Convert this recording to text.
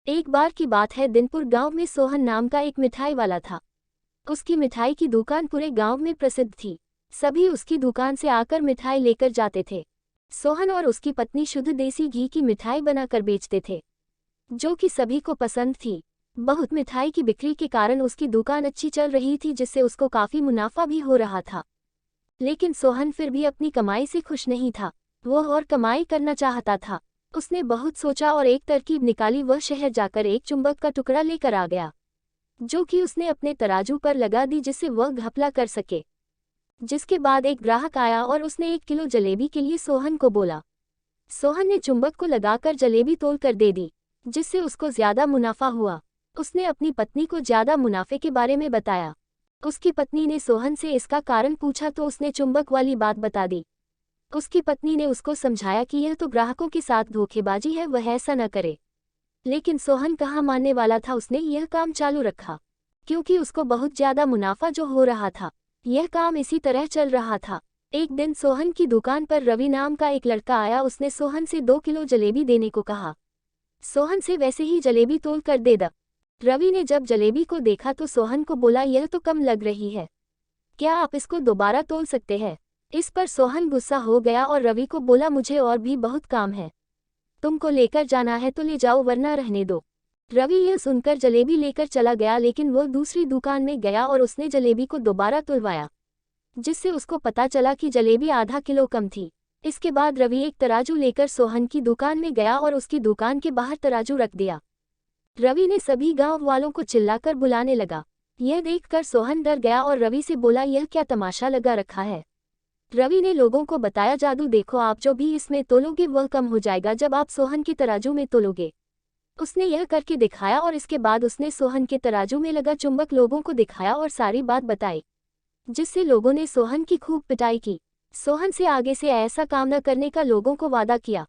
एक बार की बात है, दिनपुर गांव में सोहन नाम का एक मिठाई वाला था। उसकी मिठाई की दुकान पूरे गांव में प्रसिद्ध थी। सभी उसकी दुकान से आकर मिठाई लेकर जाते थे। सोहन और उसकी पत्नी शुद्ध देसी घी की मिठाई बनाकर बेचते थे, जो कि सभी को पसंद थी। बहुत मिठाई की बिक्री के कारण उसकी दुकान अच्छी चल रही थी, जिससे उसको काफी मुनाफा भी हो रहा था। लेकिन सोहन फिर भी अपनी कमाई से खुश नहीं था। वो और कमाई करना चाहता था। उसने बहुत सोचा और एक तरकीब निकाली। वह शहर जाकर एक चुंबक का टुकड़ा लेकर आ गया, जो कि उसने अपने तराजू पर लगा दी, जिससे वह घपला कर सके। जिसके बाद एक ग्राहक आया और उसने 1 किलो जलेबी के लिए सोहन को बोला। सोहन ने चुंबक को लगाकर जलेबी तोल कर दे दी, जिससे उसको ज्यादा मुनाफा हुआ। उसने अपनी पत्नी को ज्यादा मुनाफे के बारे में बताया। उसकी पत्नी ने सोहन से इसका कारण पूछा तो उसने चुंबक वाली बात बता दी। उसकी पत्नी ने उसको समझाया कि यह तो ग्राहकों के साथ धोखेबाजी है, वह ऐसा न करे। लेकिन सोहन कहाँ मानने वाला था। उसने यह काम चालू रखा, क्योंकि उसको बहुत ज्यादा मुनाफा जो हो रहा था। यह काम इसी तरह चल रहा था। एक दिन सोहन की दुकान पर रवि नाम का एक लड़का आया। उसने सोहन से 2 किलो जलेबी देने को कहा। सोहन से वैसे ही जलेबी तोल कर दे द। रवि ने जब जलेबी को देखा तो सोहन को बोला, यह तो कम लग रही है, क्या आप इसको दोबारा तोल सकते हैं? इस पर सोहन गुस्सा हो गया और रवि को बोला, मुझे और भी बहुत काम है, तुमको लेकर जाना है तो ले जाओ वरना रहने दो। रवि यह सुनकर जलेबी लेकर चला गया, लेकिन वो दूसरी दुकान में गया और उसने जलेबी को दोबारा तुलवाया, जिससे उसको पता चला कि जलेबी आधा किलो कम थी। इसके बाद रवि एक तराजू लेकर सोहन की दुकान में गया और उसकी दुकान के बाहर तराजू रख दिया। रवि ने सभी गांव वालों को चिल्लाकर बुलाने लगा। यह देखकर सोहन डर गया और रवि से बोला, यह क्या तमाशा लगा रखा है? रवि ने लोगों को बताया, जादू देखो, आप जो भी इसमें तोलोगे वह कम हो जाएगा जब आप सोहन के तराजू में तोलोगे। उसने यह करके दिखाया और इसके बाद उसने सोहन के तराजू में लगा चुंबक लोगों को दिखाया और सारी बात बताई, जिससे लोगों ने सोहन की खूब पिटाई की। सोहन से आगे से ऐसा काम न करने का लोगों को वादा किया।